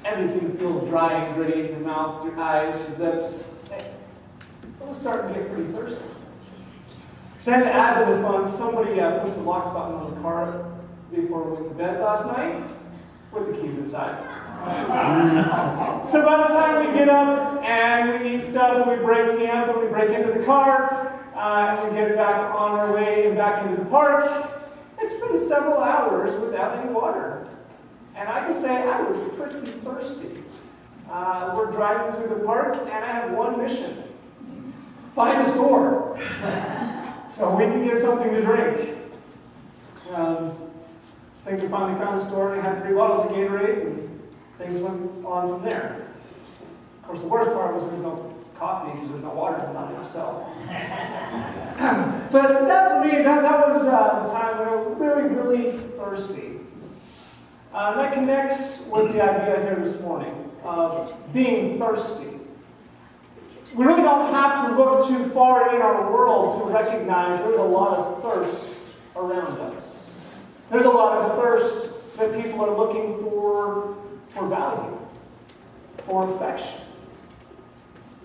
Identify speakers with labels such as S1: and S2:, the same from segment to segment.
S1: everything feels dry and gritty in your mouth, your eyes, your lips. It was starting to get pretty thirsty. Then to add to the fun, somebody pushed the lock button on the car before we went to bed last night with the keys inside. So by the time we get up and we eat stuff and we break camp and we break into the car and we get back on our way and back into the park, it's been several hours without any water. And I can say I was pretty thirsty. We're driving through the park and I have one mission. Find a store so we can get something to drink. I think we finally found a store and we had 3 bottles of Gatorade and things went on from there. Of course, the worst part was there's no coffee because there's no water in the sell. But that for me, that was the time when I was really, really thirsty. That connects with the idea here this morning of being thirsty. We really don't have to look too far in our world to recognize there's a lot of thirst around us. There's a lot of thirst that people are looking for value, for affection,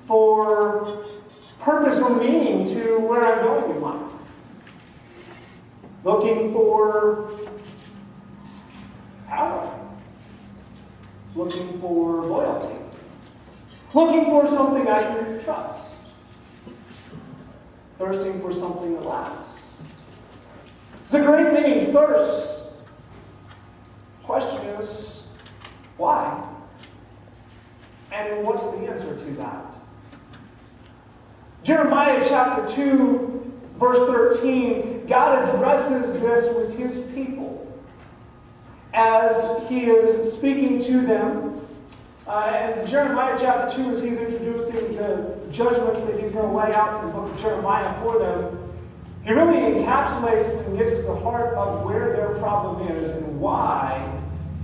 S1: for purpose or meaning to where I'm going in life. Looking for power. Looking for loyalty. Looking for something I can trust. Thirsting for something that lasts. There's a great many thirsts. Question is, why? And what's the answer to that? Jeremiah chapter 2, verse 13, God addresses this with his people as he is speaking to them. And Jeremiah chapter 2, as he's introducing the judgments that he's going to lay out from the book of Jeremiah for them, he really encapsulates and gets to the heart of where their problem is and why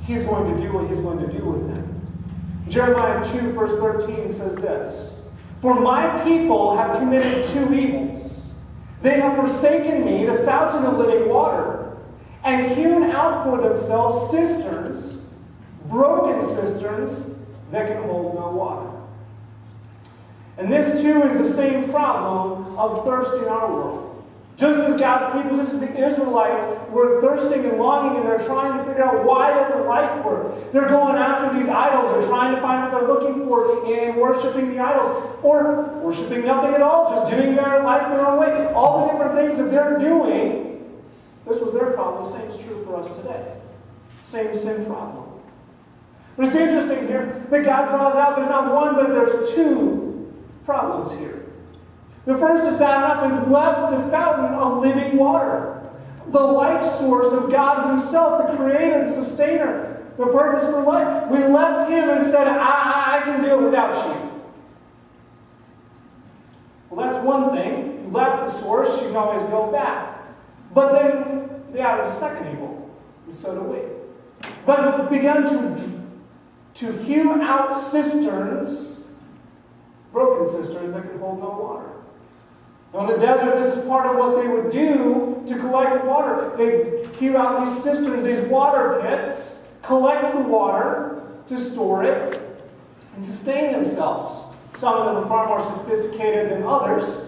S1: he's going to do what he's going to do with them. Jeremiah 2, verse 13 says this, "For my people have committed 2 evils. They have forsaken me, the fountain of living water, and hewn out for themselves cisterns, broken cisterns, that can hold no water." And this too is the same problem of thirst in our world. Just as God's people, just as the Israelites were thirsting and longing and they're trying to figure out why doesn't life work. They're going after these idols. They're trying to find what they're looking for in worshiping the idols. Or worshiping nothing at all, just doing their life their own way. All the different things that they're doing, this was their problem. The same is true for us today. Same sin problem. But it's interesting here that God draws out, there's not one, but there's 2 problems here. The first is bad enough. We've left the fountain of living water, the life source of God himself, the creator, the sustainer, the purpose for life. We left him and said, I can do it without you. Well, that's one thing. You left the source, you can always go back. But then they added a second evil, and so do we. But began to hew out cisterns, broken cisterns that could hold no water. Now in the desert, this is part of what they would do to collect water. They'd hew out these cisterns, these water pits, collect the water to store it and sustain themselves. Some of them are far more sophisticated than others.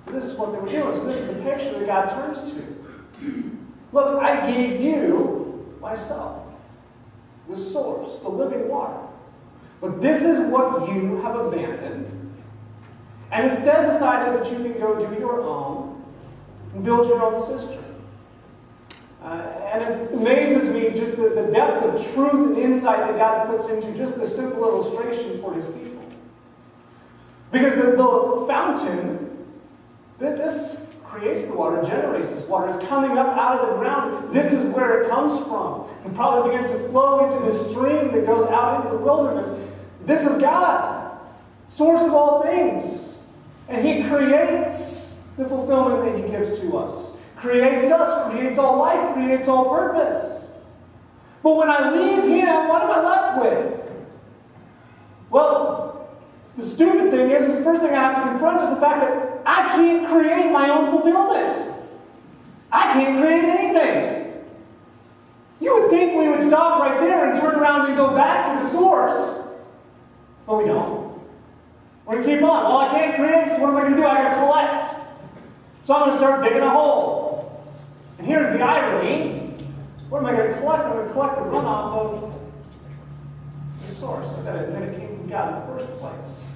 S1: But this is what they were doing. So this is the picture that God turns to. Look, I gave you myself. The source, the living water. But this is what you have abandoned. And instead decided that you can go do your own and build your own cistern. And it amazes me just the depth of truth and insight that God puts into just the simple illustration for his people. Because the fountain, this creates the water, generates this water. It's coming up out of the ground. This is where it comes from. And probably begins to flow into the stream that goes out into the wilderness. This is God, source of all things. And he creates the fulfillment that he gives to us. Creates us, creates all life, creates all purpose. But when I leave him, what am I left with? Well, the stupid thing is the first thing I have to confront is the fact that I can't create my own fulfillment. I can't create anything. You would think we would stop right there and turn around and go back to the source. But we don't. We're going to keep on. Well, I can't create, so what am I going to do? I got to collect. So I'm going to start digging a hole. And here's the irony. What am I going to collect? I'm going to collect the runoff of the source. I've got to admit it came from God in the first place.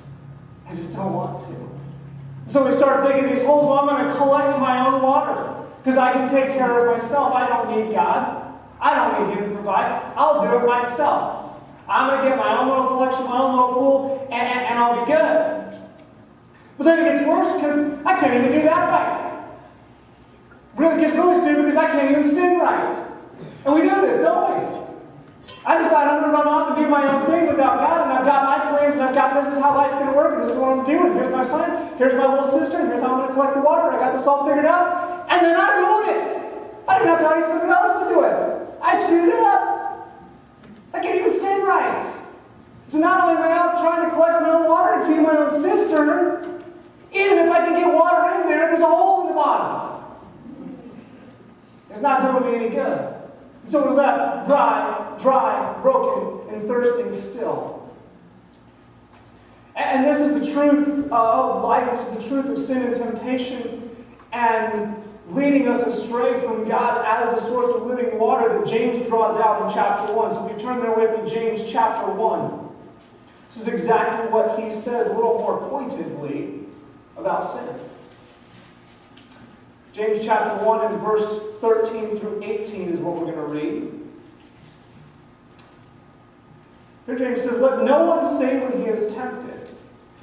S1: I just don't want to. So we start digging these holes. Well, I'm going to collect my own water because I can take care of myself. I don't need God. I don't need Him to provide. I'll do it myself. I'm going to get my own little collection, my own little pool, and I'll be good. But then it gets worse because I can't even do that right. It gets really stupid because I can't even sing right. And we do this, don't we? I decide I'm going to run off and do my own thing without God, and I've got my plans, and this is how life's going to work, and this is what I'm doing. Here's my plan. Here's my little cistern. Here's how I'm going to collect the water. I got this all figured out. And then I ruin it. I didn't have to hire someone else to do it. I screwed it up. I can't even sing right. So not only am I out trying to collect my own water and clean my own cistern, even if I can get water in there, there's a hole in the bottom. It's not doing me any good. So we're left dry, broken, and thirsting still. And this is the truth of life. This is the truth of sin and temptation, and leading us astray from God as the source of living water that James draws out in chapter 1. So if you turn there with me, James chapter 1. This is exactly what he says a little more pointedly about sin. James chapter 1 and verse 13 through 18 is what we're going to read. Here James says, "Let no one say when he is tempted,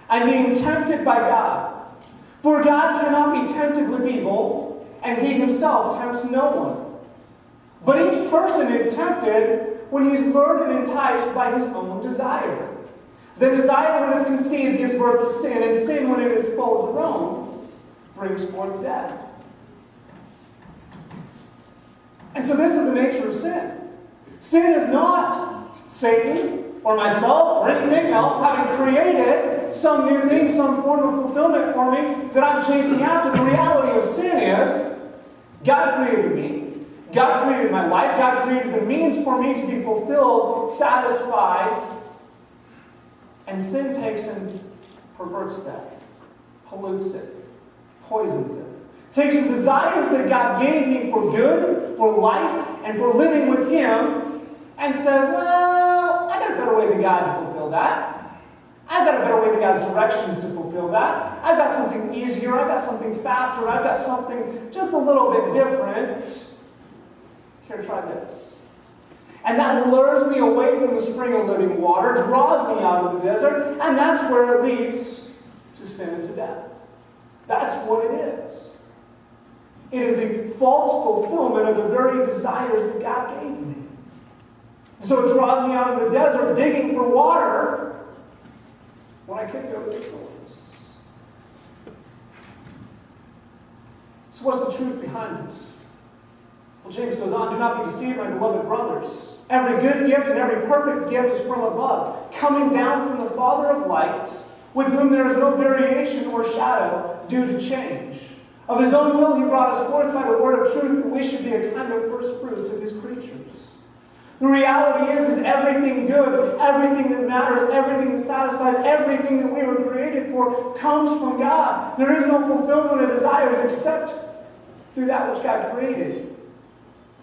S1: I'm being tempted by God. For God cannot be tempted with evil, and He Himself tempts no one. But each person is tempted when he is lured and enticed by his own desire. The desire, when it's conceived, gives birth to sin, and sin, when it is full grown, brings forth death." And so this is the nature of sin. Sin is not Satan or myself or anything else having created some new thing, some form of fulfillment for me that I'm chasing after. The reality of sin is God created me. God created my life. God created the means for me to be fulfilled, satisfied. And sin takes and perverts that, pollutes it, poisons it. Takes the desires that God gave me for good, for life, and for living with Him, and says, well, I got a better way than God to fulfill that. I've got a better way than God's directions to fulfill that. I've got something easier. I've got something faster. I've got something just a little bit different. Here, try this. And that lures me away from the spring of living water, draws me out of the desert, and that's where it leads to sin and to death. That's what it is. It is a false fulfillment of the very desires that God gave me. So it draws me out of the desert digging for water when I could go to the source. So what's the truth behind this? Well, James goes on, "Do not be deceived, my beloved brothers. Every good gift and every perfect gift is from above, coming down from the Father of lights, with whom there is no variation or shadow due to change. Of His own will He brought us forth by the word of truth, that we should be a kind of first fruits of His creatures." The reality is everything good, everything that matters, everything that satisfies, everything that we were created for comes from God. There is no fulfillment of desires except through that which God created.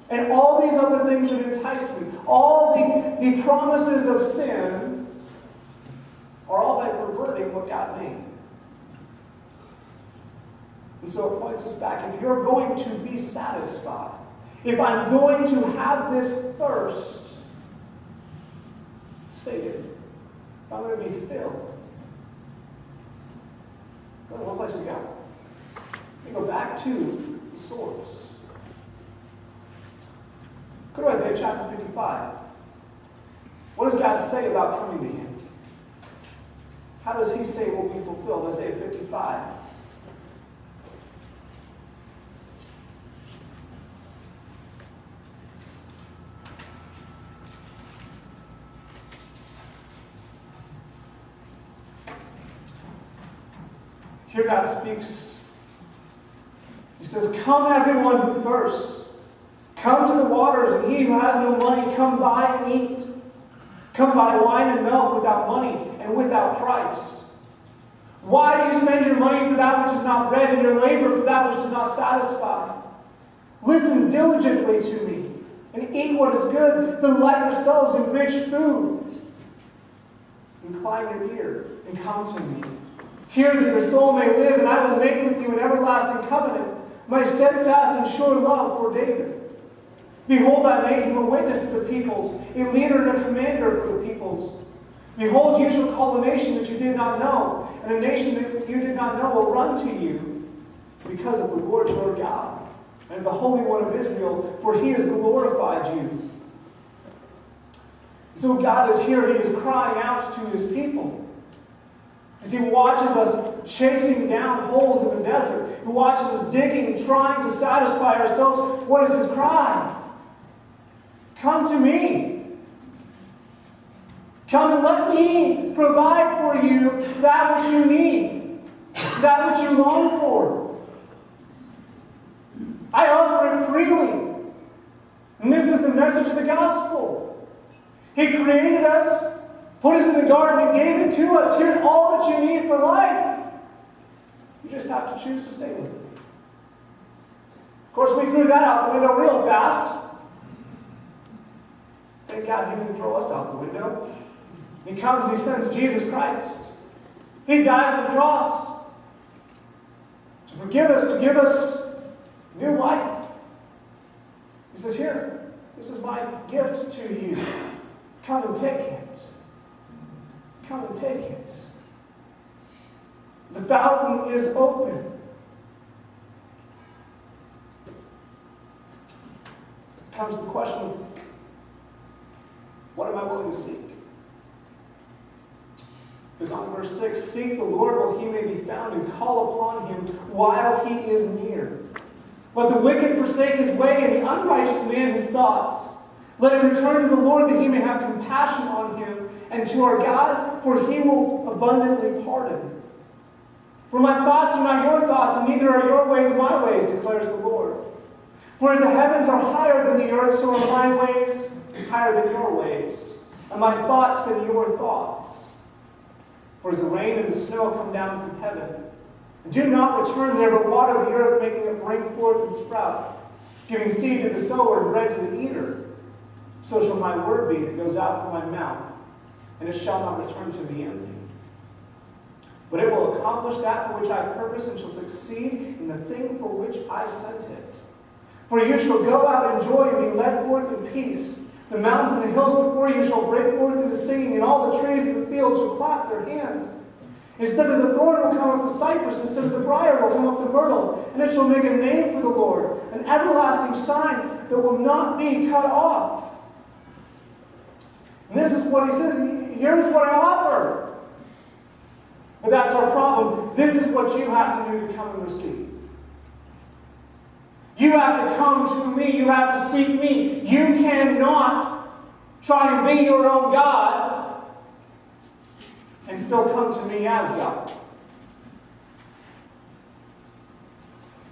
S1: And all these other things that entice me, all the promises of sin, are all by perverting what God made. And so it points us back. If you're going to be satisfied, if I'm going to have this thirst sated, if I'm going to be filled, there's only one place to go. You go back to the source. Go to Isaiah chapter 55. What does God say about coming to Him? How does He say it will be fulfilled? Isaiah 55. Here God speaks. He says, "Come everyone who thirsts. Come to the waters, and he who has no money, come buy and eat. Come buy wine and milk without money and without price. Why do you spend your money for that which is not bread, and your labor for that which does not satisfy? Listen diligently to me, and eat what is good. Delight yourselves in rich food. Incline your ear, and come to me. Hear that your soul may live, and I will make with you an everlasting covenant, my steadfast and sure love for David. Behold, I made him a witness to the peoples, a leader and a commander for the peoples. Behold, you shall call a nation that you did not know, and a nation that you did not know will run to you, because of the Lord your God, and of the Holy One of Israel, for he has glorified you. So God is here, he is crying out to his people. As he watches us chasing down holes in the desert, he watches us digging, trying to satisfy ourselves. What is his cry? Come to me. Come and let me provide for you that which you need, that which you long for. I offer it freely. And this is the message of the gospel. He created us, put us in the garden, and gave it to us. Here's all that you need for life. You just have to choose to stay with it. Of course, we threw that out the window real fast. Thank God he didn't throw us out the window. He comes and he sends Jesus Christ. He dies on the cross to forgive us, to give us new life. He says, here, this is my gift to you. Come and take it. Come and take it. The fountain is open. Comes the question of, what am I willing to seek? Because on verse 6, seek the Lord while he may be found, and call upon him while he is near. Let the wicked forsake his way, and the unrighteous man his thoughts. Let him return to the Lord, that he may have compassion on him, and to our God, for he will abundantly pardon. For my thoughts are not your thoughts, and neither are your ways my ways, declares the Lord. For as the heavens are higher than the earth, so are my ways higher than your ways, and my thoughts than your thoughts. For as the rain and the snow come down from heaven, and do not return there, but water the earth, making it bring forth and sprout, giving seed to the sower and bread to the eater, so shall my word be that goes out from my mouth, and it shall not return to me empty. But it will accomplish that for which I purpose, and shall succeed in the thing for which I sent it. For you shall go out in joy and be led forth in peace. The mountains and the hills before you shall break forth into singing, and all the trees of the field shall clap their hands. Instead of the thorn will come up the cypress, instead of the briar will come up the myrtle, and it shall make a name for the Lord, an everlasting sign that will not be cut off. And this is what he says, here's what I offer. But that's our problem. This is what you have to do to come and receive. You have to come to me. You have to seek me. You cannot try and be your own God and still come to me as God.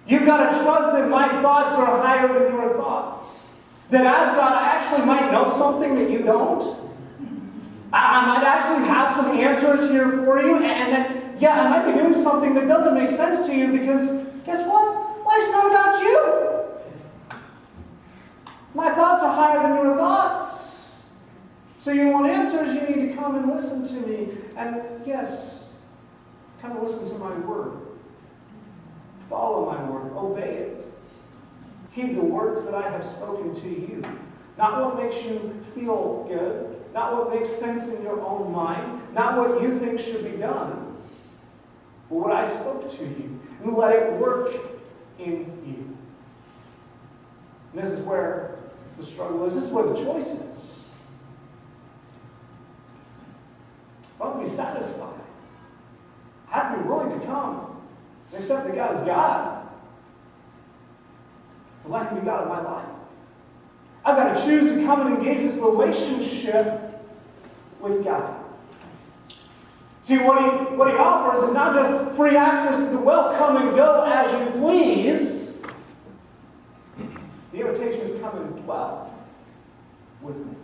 S1: You've got to trust that my thoughts are higher than your thoughts. That as God, I actually might know something that you don't. I might actually have some answers here for you. And then, yeah, I might be doing something that doesn't make sense to you because, guess what? Life's not about you. My thoughts are higher than your thoughts. So you want answers, you need to come and listen to me. And yes, come and listen to my word. Follow my word. Obey it. Heed the words that I have spoken to you. Not what makes you feel good. Not what makes sense in your own mind. Not what you think should be done. But what I spoke to you. And let it work in you. And this is where the struggle is. This is where the choice is. If I want to be satisfied, I have to be willing to come and accept that God is God. To let him be God of my life. I've got to choose to come and engage this relationship with God. See, what he offers is not just free access to the well, come and go as you please. The invitation is come and dwell with me.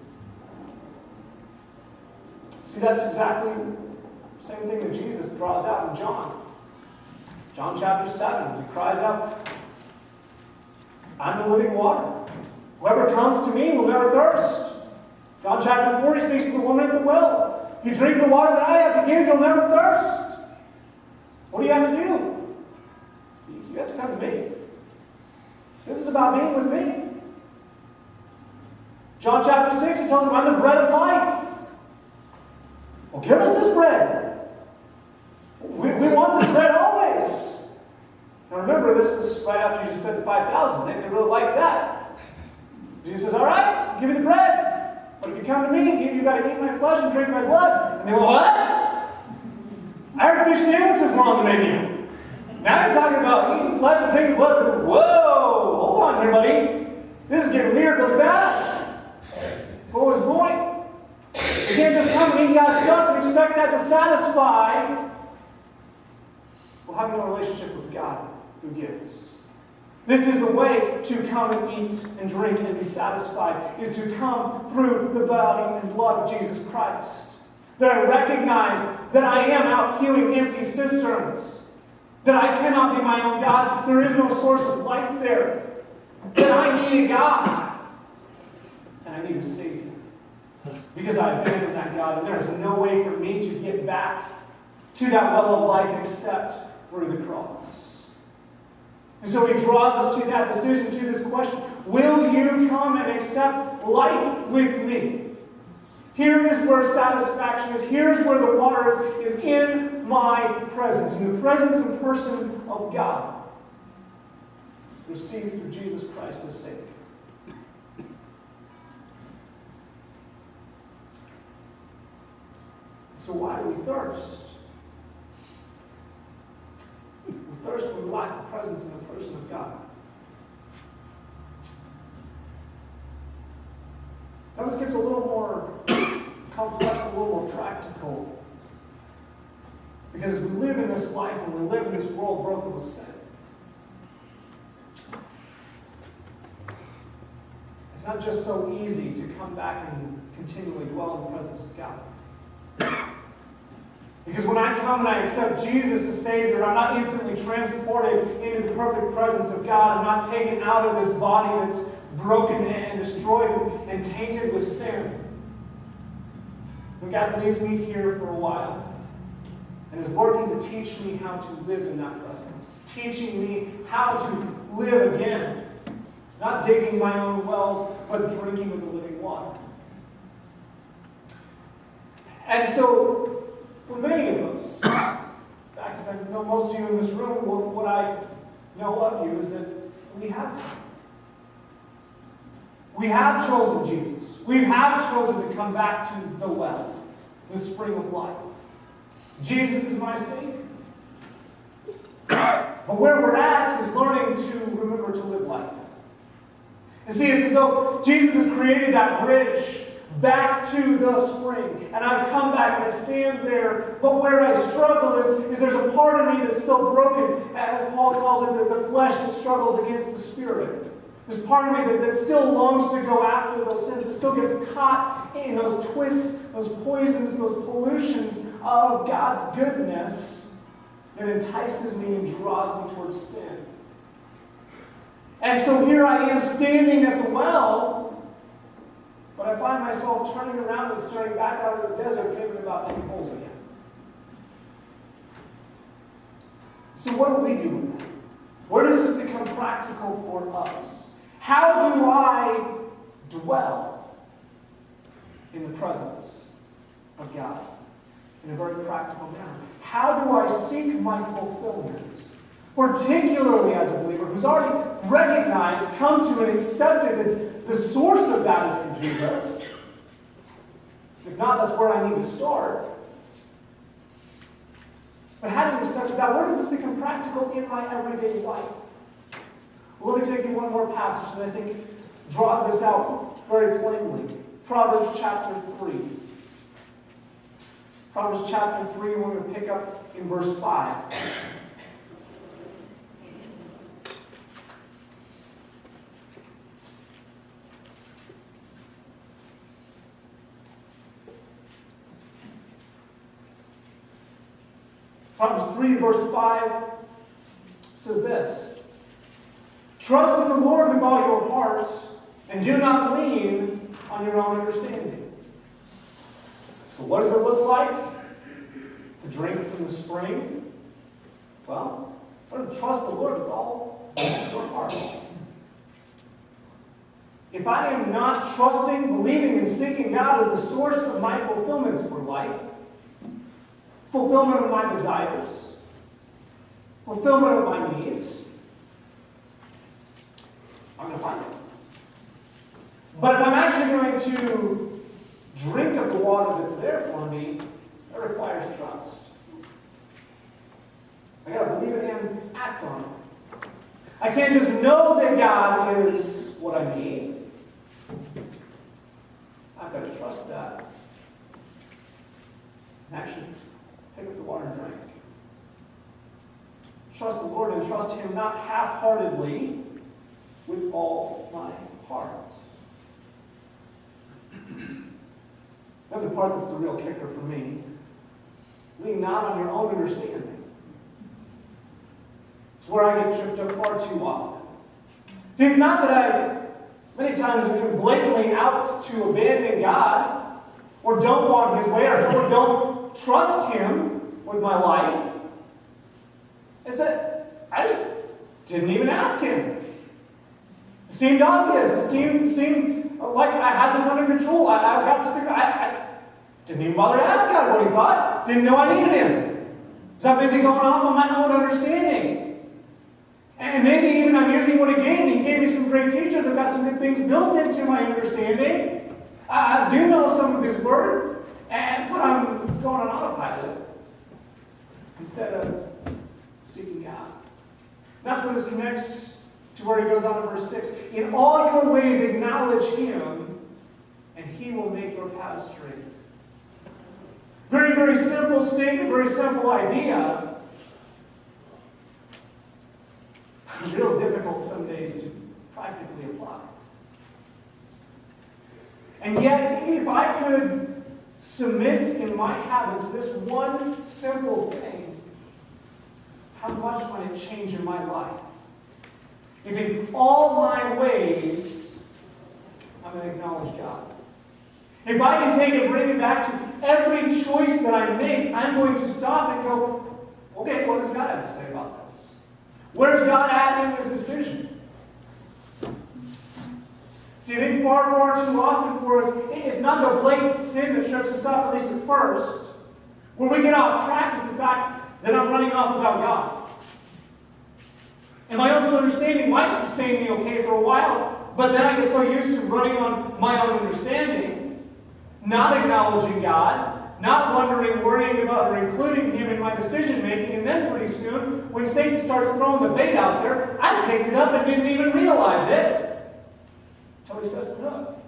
S1: See, that's exactly the same thing that Jesus draws out in John. John chapter 7, he cries out, I'm the living water. Whoever comes to me will never thirst. John chapter 4, he speaks to the woman at the well. If you drink the water that I have to give, you'll never thirst. What do you have to do? You have to come to me. This is about being with me. John chapter 6, he tells him, I'm the bread of life. Well, give us this bread. We want this bread always. Now remember, this is right after you just spent the 5,000. They really like that. Jesus says, all right, I'll give you the bread. But if you come to me, you've got to eat my flesh and drink my blood. And they went, what? I heard fish sandwiches were on the menu. Now you're talking about eating flesh and drinking blood. Whoa, hold on here, buddy. This is getting weird really fast. What was the point? You can't just come and eat God's stuff and expect that to satisfy. Well, having a relationship with God who gives. This is the way to come and eat and drink and be satisfied, is to come through the body and blood of Jesus Christ. That I recognize that I am out hewing empty cisterns. That I cannot be my own God. There is no source of life there. That I need a God. And I need a Savior. Because I've been with that God, and there's no way for me to get back to that well of life except through the cross. And so he draws us to that decision, to this question, will you come and accept life with me? Here is where satisfaction is. Here's where the water is in my presence, in the presence and person of God, received through Jesus Christ as Savior. So why do we thirst? We thirst when we lack the presence and the person of God. Now this gets a little more complex, a little more practical. Because as we live in this life and we live in this world broken with sin, it's not just so easy to come back and continually dwell in the presence of God. Because when I come and I accept Jesus as Savior, I'm not instantly transported into the perfect presence of God. I'm not taken out of this body that's broken and destroyed and tainted with sin. When God leaves me here for a while and is working to teach me how to live in that presence, teaching me how to live again, not digging my own wells, but drinking of the living water. And so, for many of us, in fact, as I know most of you in this room, what I know of you is that we have come. We have chosen Jesus. We have chosen to come back to the well, the spring of life. Jesus is my Savior. But where we're at is learning to remember to live like that. And see, it's as though Jesus has created that bridge back to the spring. And I've come back and I stand there. But where I struggle is there's a part of me that's still broken, as Paul calls it, the flesh that struggles against the spirit. There's part of me that still longs to go after those sins, that still gets caught in those twists, those poisons, those pollutions of God's goodness that entices me and draws me towards sin. And so here I am standing at the well, but I find myself turning around and staring back out of the desert, thinking about digging holes again. So what do we do with that? Where does this become practical for us? How do I dwell in the presence of God in a very practical manner? How do I seek my fulfillment? Particularly as a believer who's already recognized, come to and accepted that the source of that is through Jesus. If not, that's where I need to start. But having accepted that, where does this become practical in my everyday life? Well, let me take you one more passage that I think draws this out very plainly. Proverbs chapter 3. Proverbs chapter 3, we're going to pick up in verse 5. Proverbs 3, verse 5 says this: "Trust in the Lord with all your heart, and do not lean on your own understanding." So what does it look like to drink from the spring? Well, learn to trust the Lord with all your heart. If I am not trusting, believing, and seeking God as the source of my fulfillment for life, fulfillment of my desires, fulfillment of my needs, I'm going to find it. But if I'm actually going to drink of the water that's there for me, that requires trust. I got to believe it and act on it. I can't just know that God is what I need. I've got to trust that. And actually pick up the water and drink. Trust the Lord and trust Him not half-heartedly, with all my heart. Another part that's the real kicker for me: lean not on your own understanding. It's where I get tripped up far too often. See, it's not that I many times am blatantly out to abandon God, or don't want His way, or don't trust Him with my life. It's that I just didn't even ask Him. It seemed obvious. It seemed like I had this under control. I got this figured. I didn't even bother to ask God what He thought. Didn't know I needed Him. Was I busy going off on my own understanding? And maybe even I'm using what He gave me. He gave me some great teachers. I've got some good things built into my understanding. I do know some of His Word, but I'm going on autopilot instead of seeking God. That's when this connects to where He goes on in verse 6. "In all your ways acknowledge Him, and He will make your paths straight." Very, very simple statement, very simple idea. Real difficult some days to practically apply. And yet, if I could submit in my habits this one simple thing, how much might it change in my life? If in all my ways, I'm going to acknowledge God. If I can take and bring it back to every choice that I make, I'm going to stop and go, okay, what does God have to say about this? Where's God at in this decision? See, I think far, far too often for us, it's not the blatant sin that trips us up, at least at first. Where we get off track is the fact that I'm running off without God. And my own understanding might sustain me okay for a while, but then I get so used to running on my own understanding, not acknowledging God, not wondering, worrying about, or including Him in my decision making, and then pretty soon, when Satan starts throwing the bait out there, I picked it up and didn't even realize it until he sets the hook.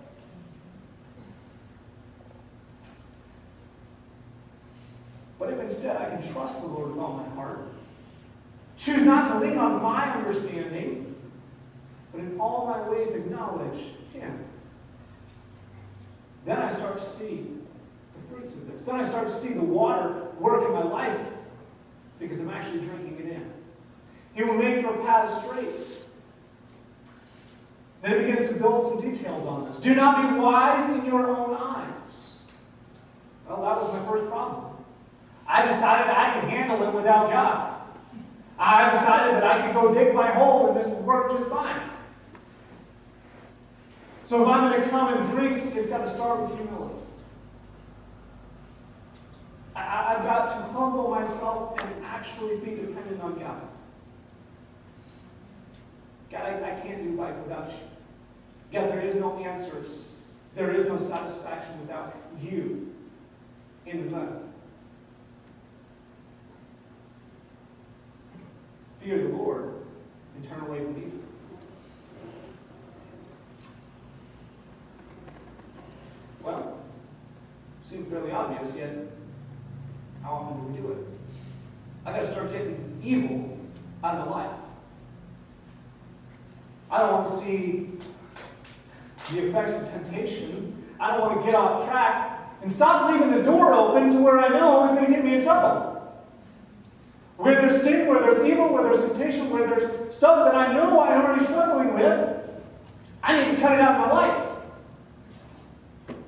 S1: But if instead I can trust the Lord with all my heart, choose not to lean on my understanding, but in all my ways acknowledge Him, then I start to see the fruits of this. Then I start to see the water work in my life because I'm actually drinking it in. He will make your paths straight. Then it begins to build some details on this. Do not be wise in your own eyes. Well, that was my first problem. I decided I could handle it without God. I decided that I could go dig my hole and this would work just fine. So if I'm going to come and drink, it's got to start with humility. I've got to humble myself and actually be dependent on God. God, I can't do life without you. God, there is no answers. There is no satisfaction without you in the mud. Fear the Lord and turn away from evil. Well, seems fairly obvious, yet how often do we do it? I've got to start getting evil out of my life. I don't want to see the effects of temptation. I don't want to get off track and stop leaving the door open to where I know it's going to get me in trouble. Where there's sin, where there's evil, where there's temptation, where there's stuff that I know I'm already struggling with, I need to cut it out of my life.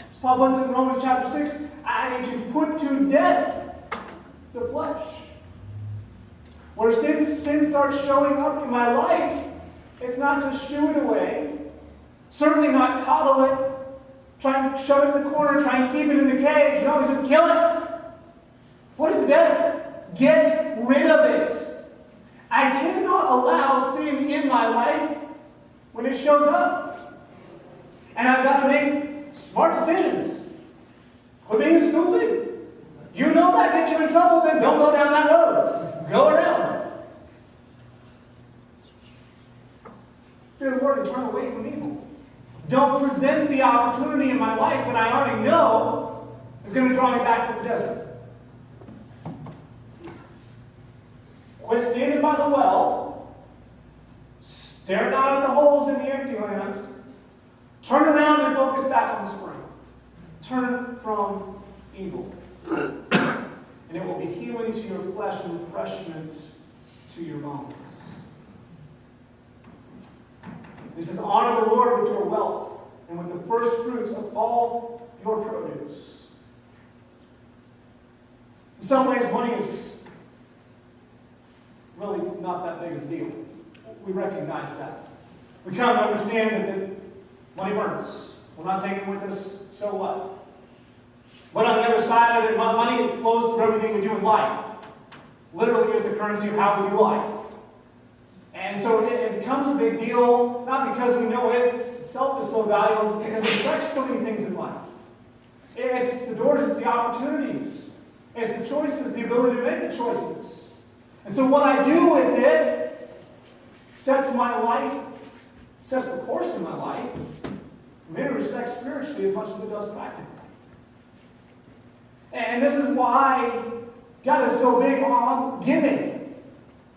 S1: As Paul puts it in Romans chapter 6, I need to put to death the flesh. Where sin starts showing up in my life, it's not just shoo it away. Certainly not coddle it. Try and shove it in the corner. Try and keep it in the cage. No, he says, kill it. Put it to death. Get rid of it. I cannot allow sin in my life when it shows up. And I've got to make smart decisions. Quit being stupid. You know that gets you in trouble, then don't go down that road. Go around. Fear the Lord and turn away from evil. Don't present the opportunity in my life that I already know is going to draw me back to the desert. Quit standing by the well, staring out at the holes in the empty lands. Turn around and focus back on the spring. Turn from evil. And it will be healing to your flesh and refreshment to your bones. He says, honor the Lord with your wealth and with the first fruits of all your produce. In some ways, money is really not that big of a deal. We recognize that. We come to understand that money burns. We're not taking it with us, so what? But on the other side of it, money flows through everything we do in life. Literally is the currency of how we do life. And so it becomes a big deal, not because we know it itself is so valuable, because it affects so many things in life. It's the doors, it's the opportunities. It's the choices, the ability to make the choices. And so what I do with it sets my life, sets the course in my life, in many respects spiritually as much as it does practically. And this is why God is so big on giving.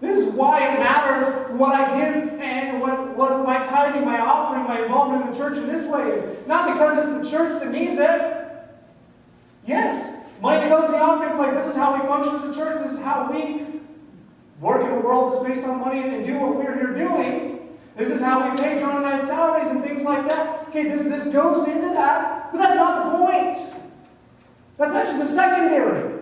S1: This is why it matters what I give and what my tithing, my offering, my involvement in the church in this way is. Not because it's the church that needs it. Yes, money that goes in the offering plate, this is how we function as a church. This is how we work in a world that's based on money and do what we're here doing. This is how we pay John and I's salaries and things like that. Okay, this goes into that, but that's not the point. That's actually the secondary.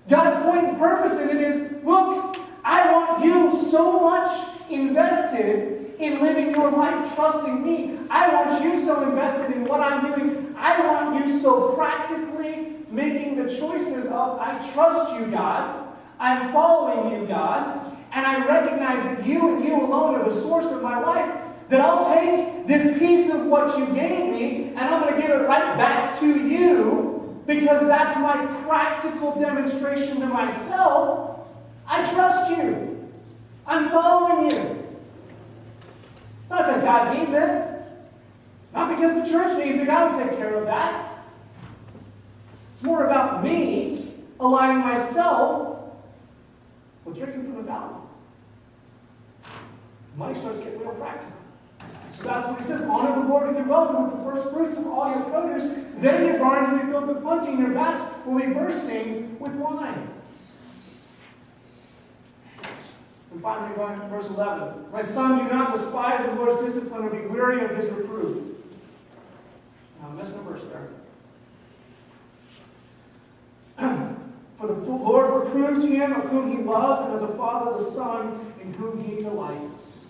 S1: God's point and purpose in it is, look, I want you so much invested in living your life trusting me. I want you so invested in what I'm doing. I want you so practically making the choices of, I trust you, God. I'm following you, God. And I recognize that you and you alone are the source of my life. That I'll take this piece of what you gave me and I'm going to give it right back to you because that's my practical demonstration to myself. I trust you. I'm following you. It's not because God needs it. It's not because the church needs it. God will take care of that. It's more about me aligning myself with drinking from the fountain. Money starts getting real practical. So that's what he says. Honor the Lord with your wealth and with the first fruits of all your produce. Then your barns will be filled with plenty, and your vats will be bursting with wine. And finally, going to verse 11. My son, do not despise the Lord's discipline or be weary of his reproof. Now, I missed my verse there. For the Lord reproves him of whom he loves, and as a father the son in whom he delights.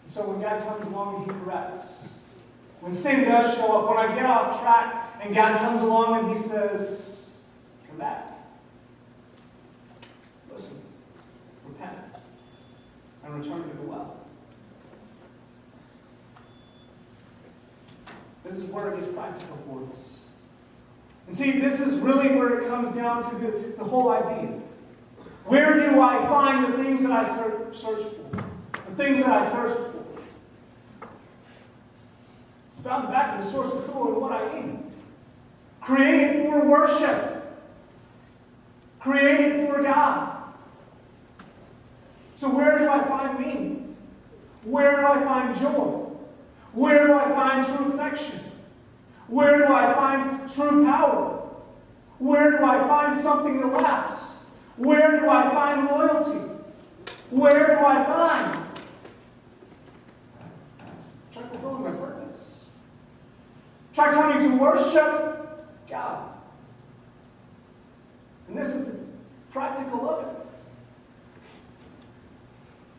S1: And so when God comes along and he corrects, when sin does show up, when I get off track and God comes along and he says, come back. Listen, repent, and return to the well. This is where it gets practical for us. And see, this is really where it comes down to the whole idea. Where do I find the things that I search for? The things that I thirst for? It's found back in the source of who and what I eat. Created for worship. Created for God. So where do I find meaning? Where do I find joy? Where do I find true affection? Where do I find true power? Where do I find something that lasts? Where do I find loyalty? Where do I find? Try fulfilling my purpose. Try coming to worship God. And this is the practical of it.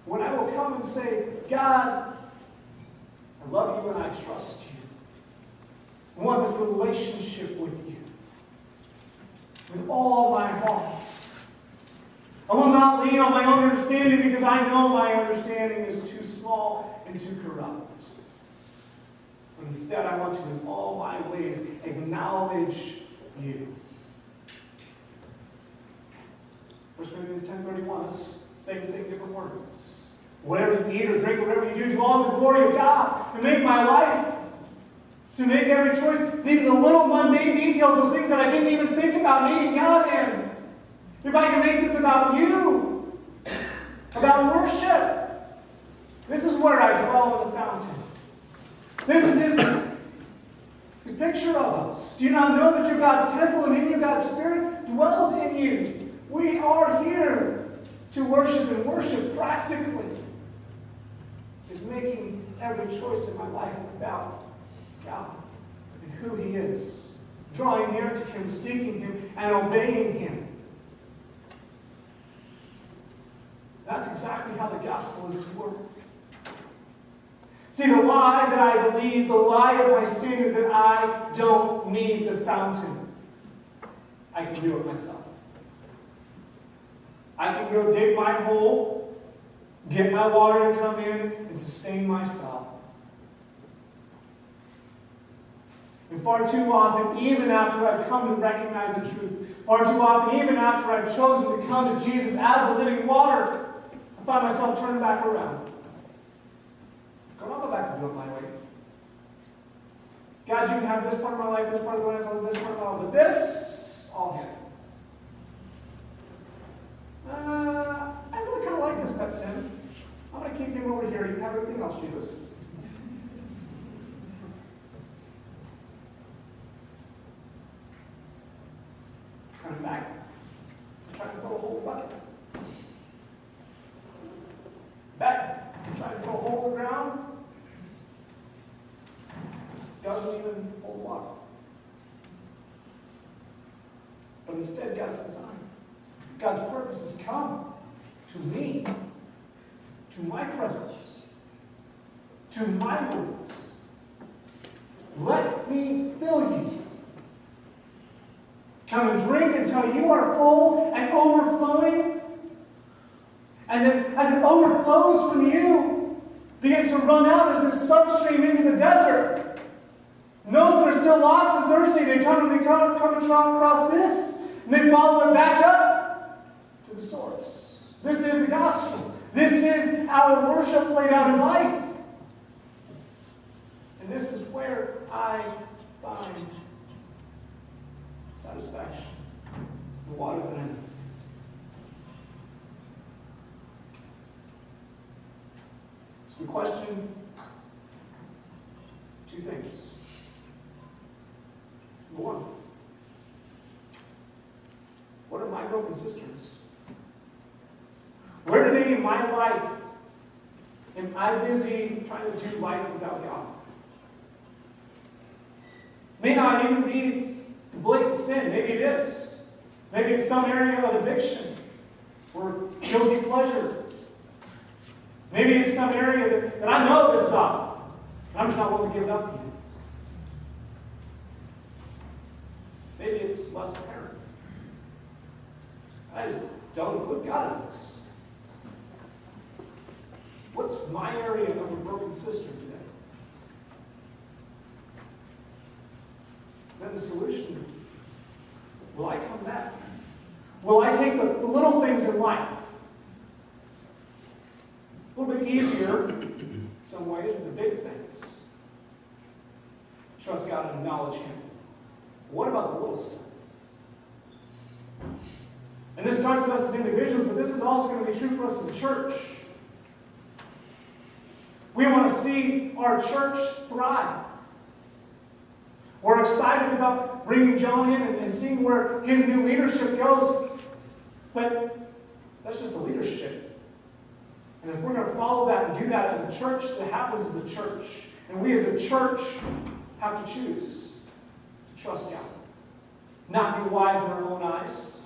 S1: When I will come and say, God, I love you and I trust you. I want this relationship with you. With all my heart. I will not lean on my own understanding because I know my understanding is too small and too corrupt. But instead, I want to, in all my ways, acknowledge you. 1 Corinthians 10:31, it's the same thing, different words. Whatever you eat or drink, whatever you do, do all in the glory of God. To make my life, to make every choice, even the little mundane details, those things that I didn't even think about needing God in. If I can make this about you, about worship, this is where I dwell in the fountain. This is his picture of us. Do you not know that you're God's temple and in you God's Spirit dwells in you? We are here to worship, and worship practically is making every choice in my life about God and who He is. Drawing near to Him, seeking Him, and obeying Him. That's exactly how the gospel is to work. See, the lie that I believe, the lie of my sin is that I don't need the fountain. I can do it myself. I can go dig my hole, get my water to come in, and sustain myself. And far too often, even after I've come to recognize the truth, far too often, even after I've chosen to come to Jesus as the living water, I find myself turning back around. I'll go back and do it my way. God, you can have this part of my life, this part of my life, this part of my life, but this, I'll handle. I really kind of like this pet sin. I'm going to keep him over here. You can have everything else, Jesus. Coming back. Trying to fill a whole bucket. Back. Trying to fill a hole in the ground. Doesn't even hold water. But instead, God's design. God's purpose has come to me, to my presence, to my words. Let me fill you. Come and drink until you are full and overflowing. And then as it overflows from you, begins to run out as this substream into the desert. And those that are still lost and thirsty, they come across this, and they follow it back up to the source. This is the gospel. This is our worship laid out in life. And this is where I find satisfaction. The water that I need. So the question, two things. Number one, what are my broken cisterns? Where today in my life am I busy trying to do life without God? May not even be the blatant sin. Maybe it is. Maybe it's some area of addiction or guilty pleasure. Maybe it's some area that I know this stuff, and I'm just not willing to give it up to you. Maybe it's less apparent. I just don't include God in this. What's my area of a broken cistern today? Then the solution, will I come back? Will I take the little things in life? A little bit easier in some ways with the big things. Trust God and acknowledge Him. What about the little stuff? And this starts with us as individuals, but this is also going to be true for us as a church. We want to see our church thrive. We're excited about bringing John in and seeing where his new leadership goes. But that's just the leadership. And if we're going to follow that and do that as a church, that happens as a church. And we as a church have to choose to trust God. Not be wise in our own eyes.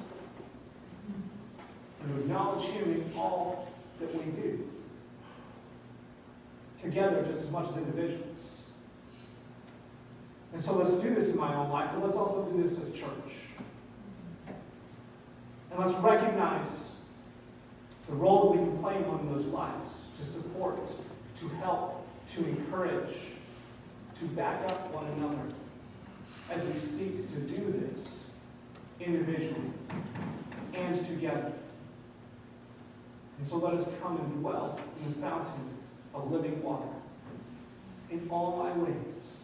S1: And to acknowledge Him in all that we do. Together just as much as individuals. And so let's do this in my own life, but let's also do this as church. And let's recognize the role that we can play among those lives, to support, to help, to encourage, to back up one another as we seek to do this individually and together. And so let us come and dwell in the fountain of living water. In all my ways,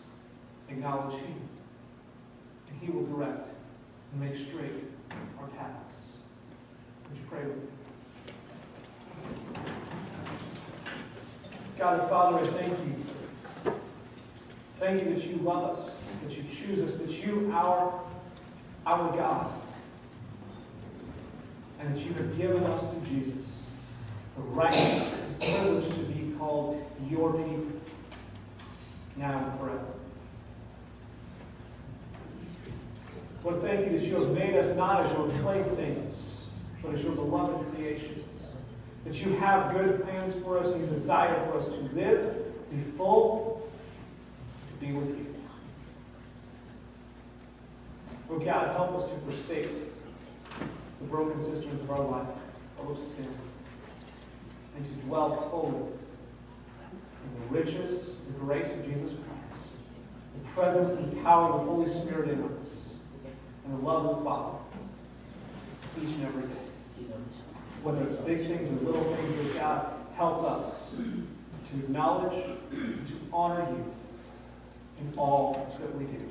S1: acknowledge Him, and He will direct and make straight our paths. Would you pray with me? God and Father, I thank you. Thank you that you love us, that you choose us, that you are our God, and that you have given us to Jesus the right and privilege to be called your people, now and forever. Lord, thank you that you have made us not as your playthings, but as your beloved creations. That you have good plans for us and you desire for us to live, be full, to be with you. Oh God, help us to forsake the broken cisterns of our life, full of sin, and to dwell fully in the riches, the grace of Jesus Christ, the presence and power of the Holy Spirit in us, and the love of the Father, each and every day. Whether it's big things or little things, that God, help us to acknowledge and to honor you in all that we do.